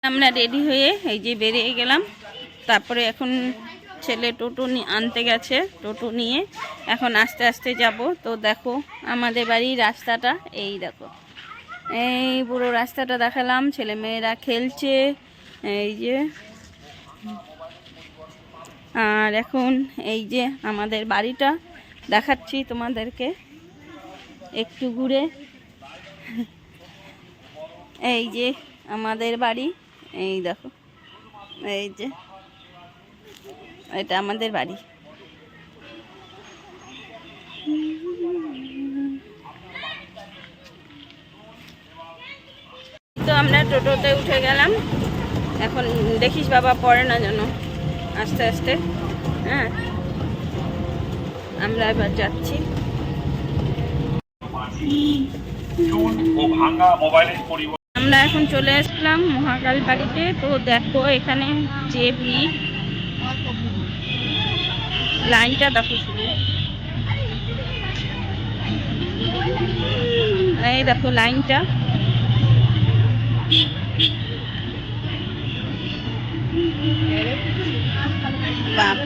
আমরা রেডি হয়ে এই যে বেরিয়ে গেলাম। তারপরে এখন ছেলে টোটো আনতে গেছে, টোটো নিয়ে এখন আস্তে আস্তে যাব। তো দেখো আমাদের বাড়ির রাস্তাটা, এই দেখো এই পুরো রাস্তাটা দেখালাম। ছেলে মেয়েরা খেলছে এই যে। আর এখন এই যে আমাদের বাড়িটা দেখাচ্ছি তোমাদেরকে একটু ঘুরে। এই যে আমাদের বাড়ি, এই দেখো, এই যে এটা আমাদের বাড়ি। তো আমরা টোটোতে উঠে গেলাম। এখন দেখিস বাবা পড়ে না যেন, আস্তে আস্তে। হ্যাঁ, আমরা এবার যাচ্ছি। আমরা এখন চলে আসলাম মহাকাল বাড়িতে। তো দেখো এখানে যে ভিড়, লাইনটা দেখো শুধু, এই দেখো লাইনটা। বাপ,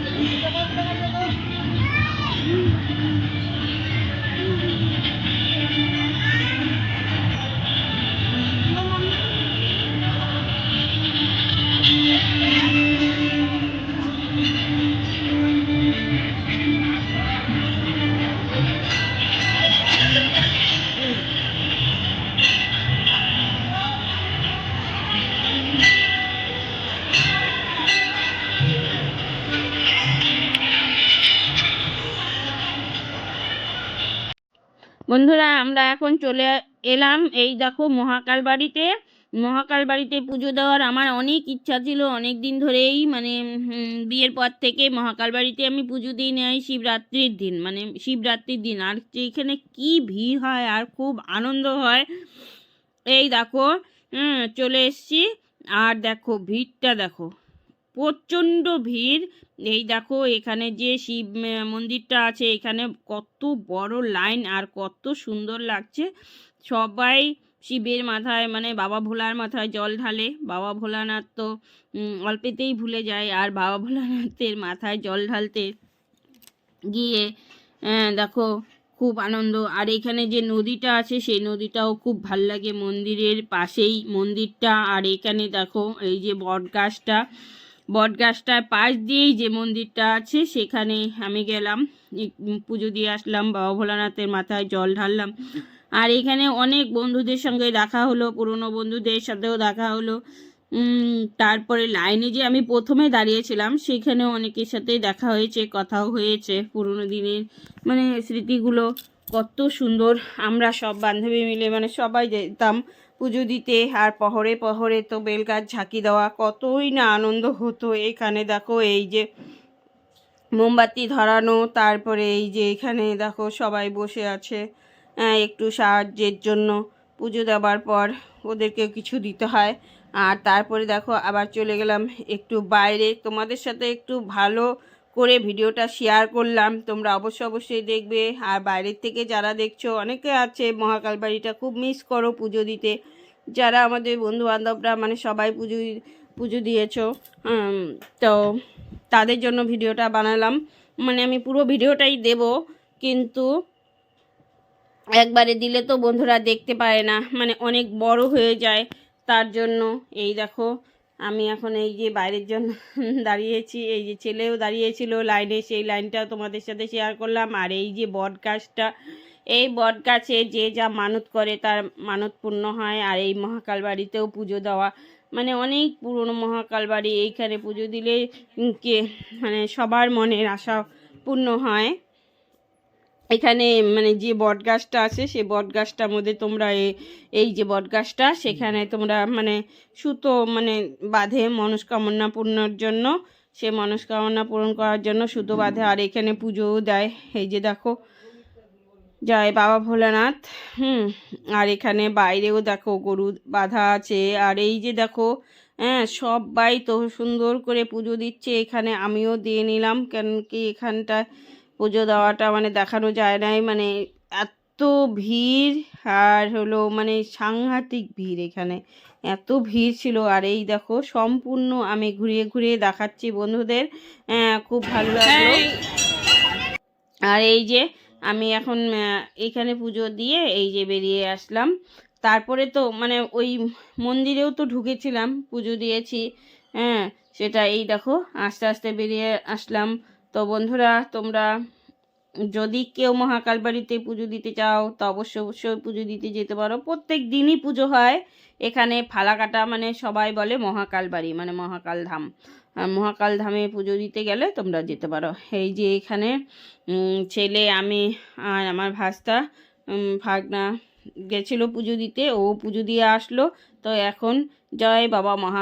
বন্ধুরা আমরা এখন চলে এলাম এই দেখো মহাকাল বাড়িতে। মহাকাল বাড়িতে পুজো দেওয়ার আমার অনেক ইচ্ছা ছিল, অনেক দিন ধরেই, মানে বিয়ের পর থেকে মহাকাল বাড়িতে আমি পুজো দিই নাই শিবরাত্রির দিন, মানে শিবরাত্রির দিন। আর এখানে কি ভিড় হয় আর খুব আনন্দ হয়। এই দেখো চলে এসছি। আর দেখো ভিড়টা দেখো, প্রচণ্ড ভিড়। এই দেখো এখানে যে শিব মন্দিরটা আছে, এখানে কত বড় লাইন আর কত সুন্দর লাগছে। সবাই শিবের মাথায়, মানে বাবা ভোলার মাথায় জল ঢালে। বাবা ভোলানাথ তো অল্পেতেই ভুলে যায়, আর বাবা ভোলানাথের মাথায় জল ঢালতে গিয়ে দেখো খুব আনন্দ। আর এখানে যে নদীটা আছে সেই নদীটাও খুব ভাল লাগে, মন্দিরের পাশেই মন্দিরটা। আর এখানে দেখো এই যে বটগাছটার পাশ দিয়েই যে মন্দিরটা আছে, সেখানে আমি গেলাম, পুজো দিয়ে আসলাম, বাবা ভোলানাথের মাথায় জল ঢাললাম। আর এখানে অনেক বন্ধুদের সঙ্গে দেখা হলো, পুরনো বন্ধুদের সাথেও দেখা হলো। তারপরে লাইনে যে আমি প্রথমে দাঁড়িয়েছিলাম সেখানেও অনেকের সাথেই দেখা হয়েছে, কথাও হয়েছে। পুরনো দিনের মানে স্মৃতিগুলো কত সুন্দর। আমরা সব বান্ধবী মিলে মানে সবাই যেতাম পুজো দিতে। আর পহরে পহরে তো বেলগাছ ঝাঁকি দেওয়া, কতই না আনন্দ হতো। এখানে দেখো এই যে মোমবাতি ধরানো, তারপরে এই যে এখানে দেখো সবাই বসে আছে একটু সাহায্যের জন্য। পুজো দেওয়ার পর ওদেরকে কিছু দিতে হয়। আর তারপরে দেখো আবার চলে গেলাম একটু বাইরে, তোমাদের সাথে একটু ভালো করে ভিডিওটা শেয়ার করলাম। তোমরা অবশ্যই দেখবে। আর বাইরের থেকে যারা দেখছো, অনেকে আছে মহাকাল বাড়িটা খুব মিস করো পুজো দিতে, যারা আমাদের বন্ধুবান্ধবরা মানে সবাই পুজো দিয়েছো। তো তাদের জন্য ভিডিওটা বানালাম। মানে আমি পুরো ভিডিওটাই দেব, কিন্তু একবারে দিলে তো বন্ধুরা দেখতে পারে না, মানে অনেক বড় হয়ে যায়। তার জন্য এই দেখো আমি এখন এই যে বাইরের জন্য দাঁড়িয়েছি, এই যে ছেলেও দাঁড়িয়েছিল লাইনে, সেই লাইনটাও তোমাদের সাথে শেয়ার করলাম। আর এই যে বটগাছটা, এই বটগাছে যে যা মানত করে তার মানত পূর্ণ হয়। আর এই মহাকাল বাড়িতেও পুজো দেওয়া, মানে অনেক পুরনো মহাকাল বাড়ি, এইখানে পুজো দিলে কে মানে সবার মনের আশা পূর্ণ হয়। এখানে মানে যে বটগাছটা আছে সেই বটগাছটার মধ্যে তোমরা এই যে বটগাছটা, সেখানে তোমরা মানে সুতো মানে বাঁধে মনস্কামনা পূর্ণর জন্য, সে মনস্কামনা পূরণ করার জন্য সুতো বাঁধে। আর এখানে পুজোও দেয়। এই যে দেখো জয় বাবা ভোলানাথ। আর এখানে বাইরেও দেখো গরু বাঁধা আছে। আর এই যে দেখো সবাই তো সুন্দর করে পুজো দিচ্ছে। এখানে আমিও দিয়ে নিলাম, কেন কি এখানটা পুজো দেওয়াটা মানে দেখানো যায় নাই, মানে এত ভিড়। আর হলো মানে সাংঘাতিক ভিড় এখানে, এত ভিড় ছিল। আর এই দেখো সম্পূর্ণ আমি ঘুরিয়ে ঘুরিয়ে দেখাচ্ছি বন্ধুদের, খুব ভালো লাগলো। আর এই যে আমি এখন এইখানে পুজো দিয়ে এই যে বেরিয়ে আসলাম। তারপরে তো মানে ওই মন্দিরেও তো ঢুকেছিলাম, পুজো দিয়েছি, সেটা এই দেখো আস্তে আস্তে বেরিয়ে আসলাম। তো বন্ধুরা, তোমরা যদি কেউ মহাকাল বাড়িতে পুজো দিতে চাও তো অবশ্যই পুজো দিতে যেতে পারো। প্রত্যেক দিনই পুজো হয় এখানে। ফালাকাটা মানে সবাই বলে মহাকাল বাড়ি মানে মহাকাল ধাম। মহাকাল ধামে পুজো দিতে গেলে তোমরা যেতে পারো। এই যে এখানে ছেলে, আমি আর আমার ভাস্তা ভাগনা গেছিলো পুজো দিতে, ও পুজো দিয়ে আসলো। তো এখন জয় বাবা মহা